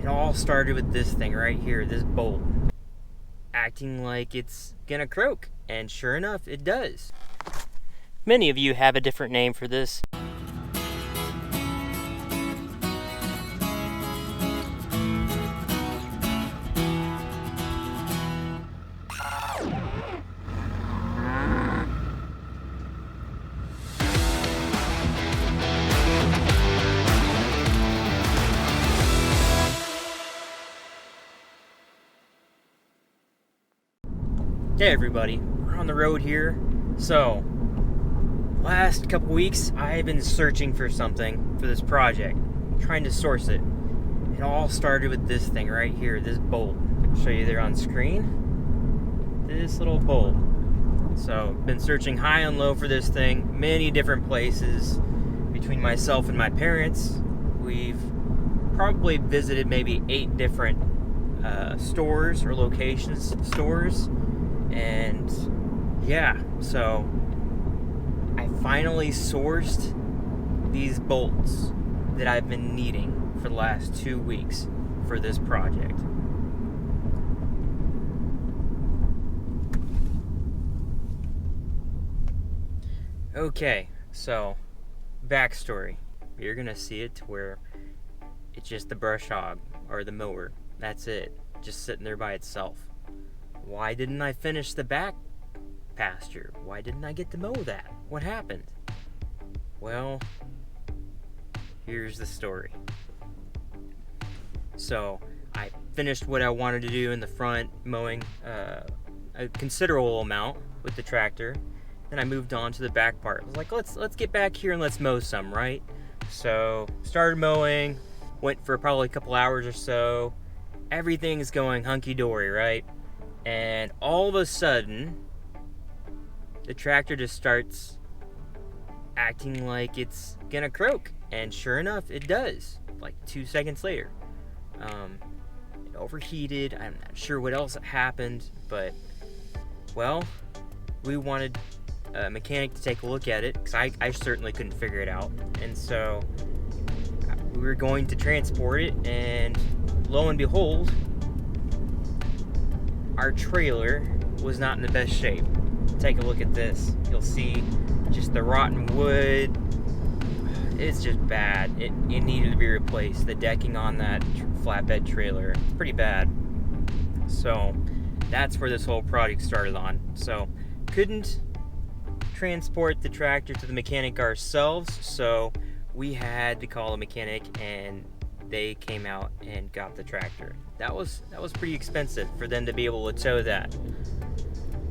It all started with this thing right here, this bolt, acting like it's gonna croak, and sure enough, it does. Many of you have a different name for this. Hey everybody, we're on the road here. So, last couple weeks I've been searching for something for this project, trying to source it. It all started with this thing right here, this bolt. I'll show you there on screen. This little bolt. So, been searching high and low for this thing, many different places. Between myself and my parents, we've probably visited maybe 8 different stores or stores. And yeah, so I finally sourced these bolts that I've been needing for the last 2 weeks for this project. Okay, so backstory. You're gonna see it to where it's just the brush hog or the mower. That's it, just sitting there by itself. Why didn't I finish the back pasture? Why didn't I get to mow that? What happened? Well, here's the story. So, I finished what I wanted to do in the front, mowing a considerable amount with the tractor. Then I moved on to the back part. I was like, let's get back here and let's mow some, right? So, started mowing, went for probably a couple hours or so. Everything's going hunky-dory, right? And all of a sudden, the tractor just starts acting like it's gonna croak. And sure enough, it does. Like 2 seconds later. It overheated. I'm not sure what else happened, but, well, we wanted a mechanic to take a look at it, because I certainly couldn't figure it out. And so, we were going to transport it, and lo and behold, our trailer was not in the best shape. Take a look at this. You'll see just the rotten wood. It's just bad. It needed to be replaced. The decking on that flatbed trailer, it's pretty bad. So that's where this whole project started on. So couldn't transport the tractor to the mechanic ourselves, so we had to call a mechanic, and they came out and got the tractor. That was pretty expensive for them to be able to tow that.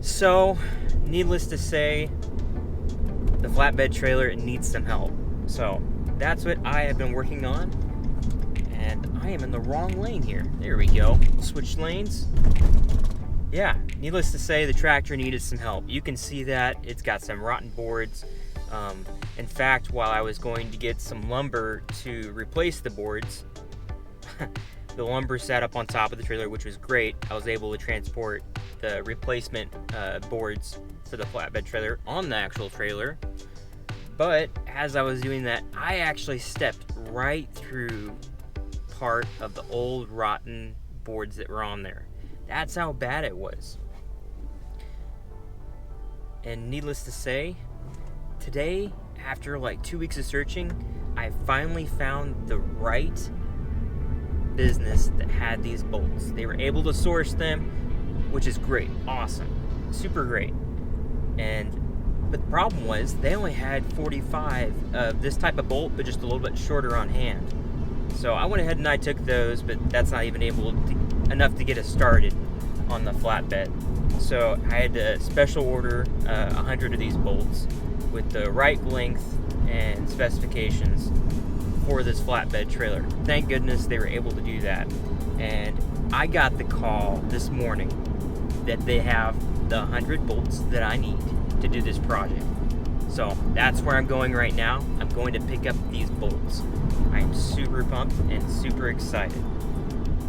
So, needless to say, the flatbed trailer needs some help. So, that's what I have been working on. And I am in the wrong lane here. There we go. Switch lanes. Yeah, needless to say, the tractor needed some help. You can see that it's got some rotten boards. In fact, while I was going to get some lumber to replace the boards, the lumber sat up on top of the trailer, which was great. I was able to transport the replacement boards for the flatbed trailer on the actual trailer. But as I was doing that, I actually stepped right through part of the old rotten boards that were on there. That's how bad it was. And needless to say, today, after like 2 weeks of searching, I finally found the right business that had these bolts. They were able to source them, which is great, awesome, super great. But the problem was they only had 45 of this type of bolt, but just a little bit shorter on hand. So I went ahead and I took those, but that's not even enough to get us started on the flatbed. So I had to special order 100 of these bolts with the right length and specifications for this flatbed trailer. Thank goodness they were able to do that. And I got the call this morning that they have the 100 bolts that I need to do this project. So that's where I'm going right now. I'm going to pick up these bolts. I am super pumped and super excited.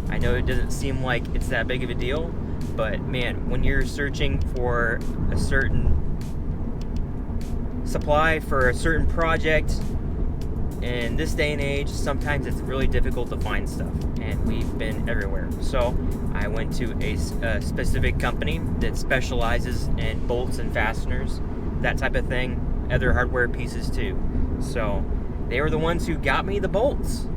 I know it doesn't seem like it's that big of a deal, but man, when you're searching for a certain supply for a certain project in this day and age, sometimes it's really difficult to find stuff, and we've just been everywhere. So I went to a specific company that specializes in bolts and fasteners, that type of thing, other hardware pieces too. So they were the ones who got me the bolts.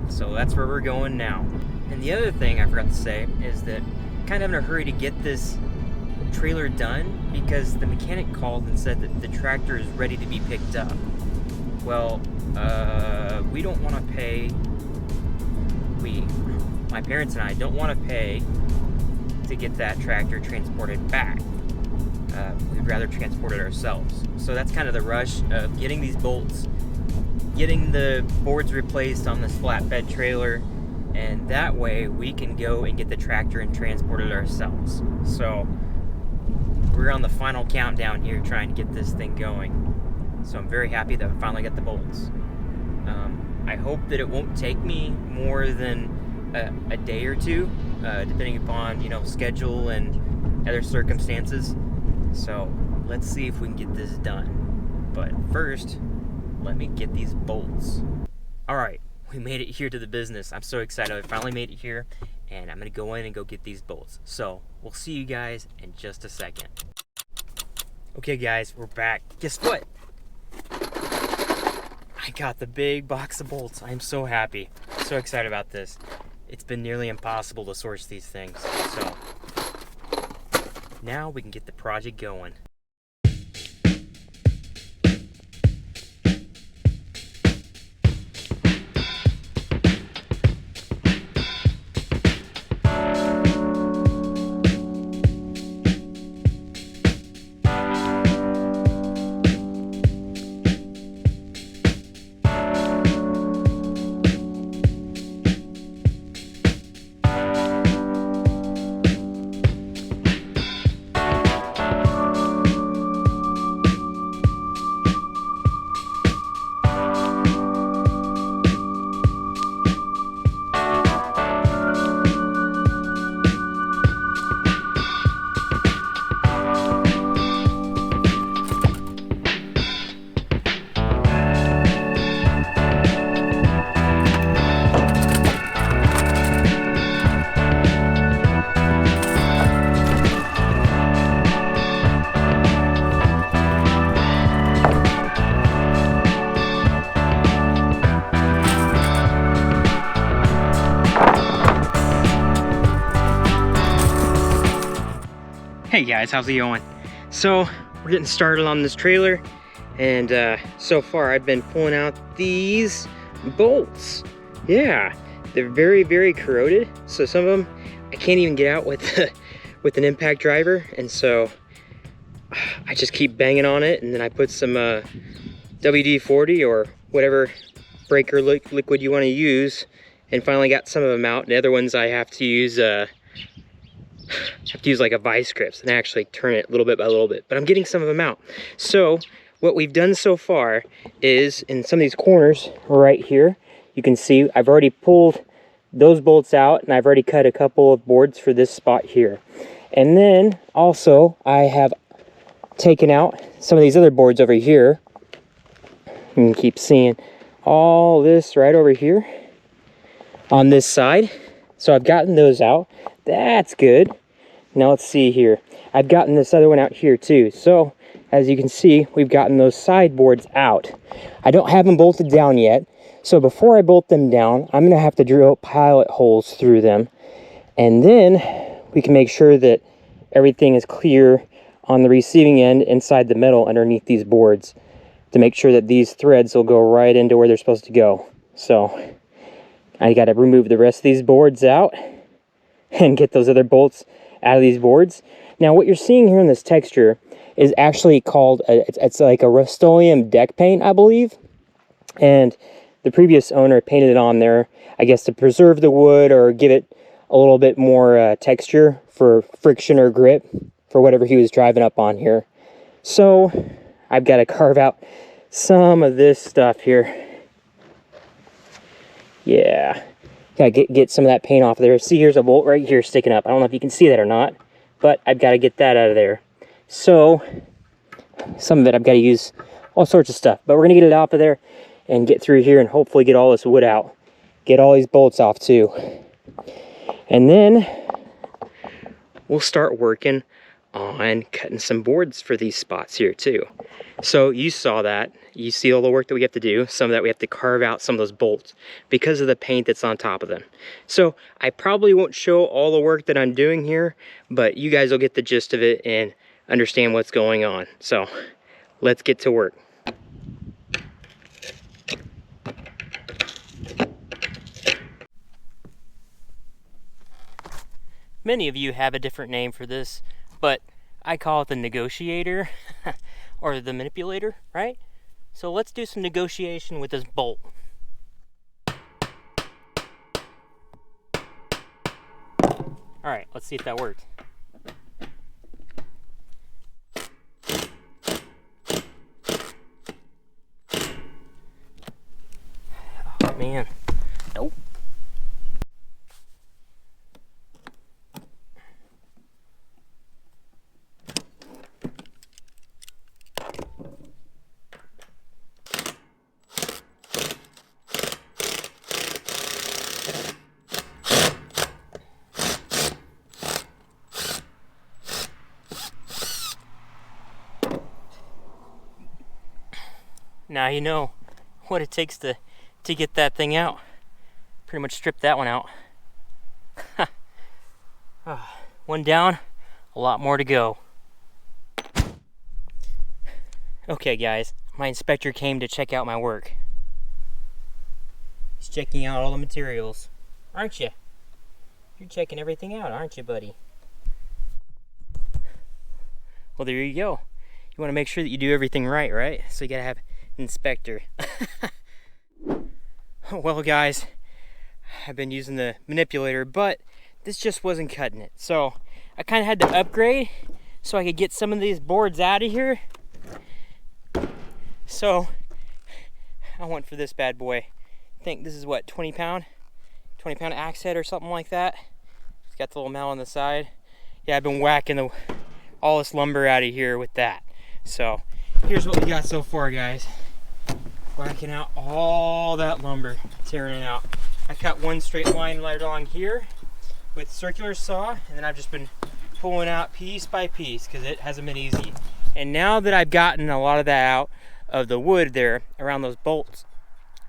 So that's where we're going now. And the other thing I forgot to say is that I'm kind of in a hurry to get this trailer done because the mechanic called and said that the tractor is ready to be picked up. Well, we don't want to pay, my parents and I don't want to pay to get that tractor transported back. We'd rather transport it ourselves. So that's kind of the rush of getting these bolts, getting the boards replaced on this flatbed trailer, and that way we can go and get the tractor and transport it ourselves. So we're on the final countdown here trying to get this thing going. So I'm very happy that I finally got the bolts. I hope that it won't take me more than a day or two, depending upon, you know, schedule and other circumstances. So let's see if we can get this done. But first, let me get these bolts. All right, we made it here to the business. I'm so excited. I finally made it here, and I'm gonna go in and go get these bolts. So we'll see you guys in just a second. Okay guys, we're back. Guess what? I got the big box of bolts. I'm so happy. So excited about this. It's been nearly impossible to source these things. So now we can get the project going. Hey guys, how's it going? So we're getting started on this trailer, and so far I've been pulling out these bolts. Yeah, they're very, very corroded. So some of them I can't even get out with with an impact driver, and so I just keep banging on it, and then I put some WD-40 or whatever breaker liquid you want to use, and finally got some of them out. And the other ones I have to use like a vice grips and actually turn it little bit by little bit, but I'm getting some of them out. So what we've done so far is in some of these corners right here, you can see I've already pulled those bolts out, and I've already cut a couple of boards for this spot here. And then also I have taken out some of these other boards over here. You can keep seeing all this right over here on this side. So I've gotten those out. That's good. Now let's see here. I've gotten this other one out here too. So as you can see, we've gotten those sideboards out. I don't have them bolted down yet. So before I bolt them down, I'm gonna have to drill pilot holes through them. And then we can make sure that everything is clear on the receiving end inside the metal underneath these boards to make sure that these threads will go right into where they're supposed to go. So I gotta remove the rest of these boards out and get those other bolts out of these boards. Now what you're seeing here in this texture is actually called, it's like a Rust-Oleum deck paint, I believe. And the previous owner painted it on there, I guess to preserve the wood or give it a little bit more texture for friction or grip for whatever he was driving up on here. So I've got to carve out some of this stuff here. Yeah. Gotta get some of that paint off of there. See, here's a bolt right here sticking up. I don't know if you can see that or not, but I've got to get that out of there. So some of it I've got to use all sorts of stuff, but we're gonna get it off of there and get through here and hopefully get all this wood out. Get all these bolts off too. And then we'll start working on cutting some boards for these spots here too. So you saw that. You see all the work that we have to do. Some of that we have to carve out some of those bolts because of the paint that's on top of them. So I probably won't show all the work that I'm doing here, but you guys will get the gist of it and understand what's going on. So let's get to work. Many of you have a different name for this, but I call it the negotiator or the manipulator, right? So let's do some negotiation with this bolt. All right, let's see if that worked. Oh man, nope. Now you know what it takes to get that thing out. Pretty much strip that one out. One down, a lot more to go. Okay guys, my inspector came to check out my work. He's checking out all the materials, aren't you? You're checking everything out, aren't you, buddy? Well, there you go. You want to make sure that you do everything right? So you gotta have inspector. Well guys, I've been using the manipulator, but this just wasn't cutting it. So I kind of had to upgrade so I could get some of these boards out of here. So I went for this bad boy. I think this is what, 20 pound axe head or something like that. It's got the little mallet on the side. Yeah, I've been whacking all this lumber out of here with that. So here's what we got so far, guys. Whacking out all that lumber, tearing it out. I cut one straight line right along here with circular saw, and then I've just been pulling out piece by piece because it hasn't been easy. And now that I've gotten a lot of that out of the wood there around those bolts,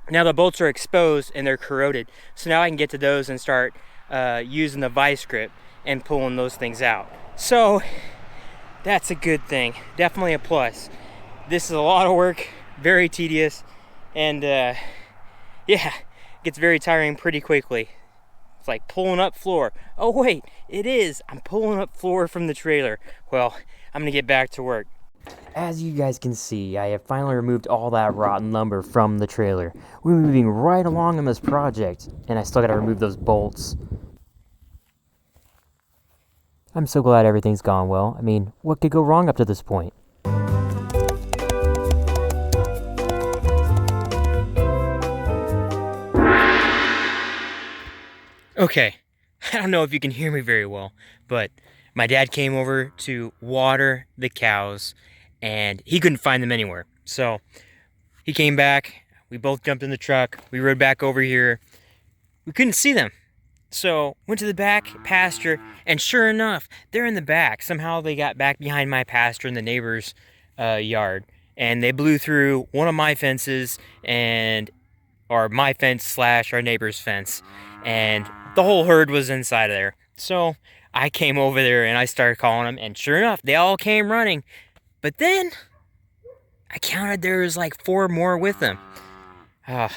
now the bolts are exposed and they're corroded. So now I can get to those and start using the vice grip and pulling those things out. So that's a good thing, definitely a plus. This is a lot of work, very tedious, and yeah, it gets very tiring pretty quickly. It's like pulling up floor. Oh wait, it is. I'm pulling up floor from the trailer. Well, I'm gonna get back to work. As you guys can see, I have finally removed all that rotten lumber from the trailer. We're moving right along on this project, and I still gotta remove those bolts. I'm so glad everything's gone well. I mean, what could go wrong up to this point? Okay, I don't know if you can hear me very well, but my dad came over to water the cows, and he couldn't find them anywhere. So he came back, we both jumped in the truck, we rode back over here. We couldn't see them. So went to the back pasture, and sure enough, they're in the back. Somehow they got back behind my pasture in the neighbor's yard, and they blew through one of my fences, or my fence slash our neighbor's fence, and the whole herd was inside of there. So I came over there and I started calling them, and sure enough, they all came running. But then I counted there was like 4 more with them. The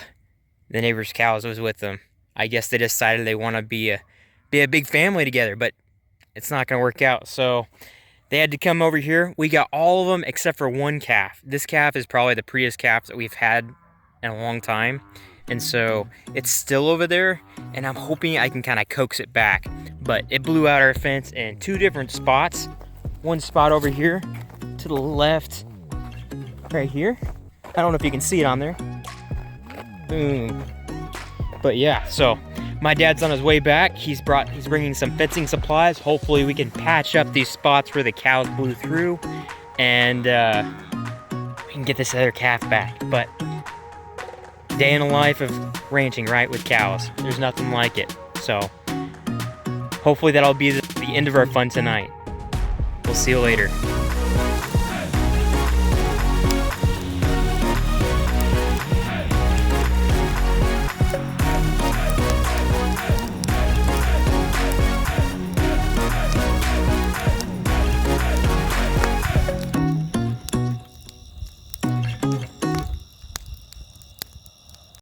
neighbor's cows was with them. I guess they decided they want to be a big family together, but it's not going to work out. So they had to come over here. We got all of them except for one calf. This calf is probably the prettiest calf that we've had in a long time. And so it's still over there, and I'm hoping I can kind of coax it back. But it blew out our fence in 2 different spots. One spot over here to the left, right here. I don't know if you can see it on there. Boom. But yeah, so my dad's on his way back. He's bringing some fencing supplies. Hopefully we can patch up these spots where the cows blew through, and we can get this other calf back. But day in the life of ranching, right, with cows. There's nothing like it. So hopefully that'll be the end of our fun tonight. We'll see you later.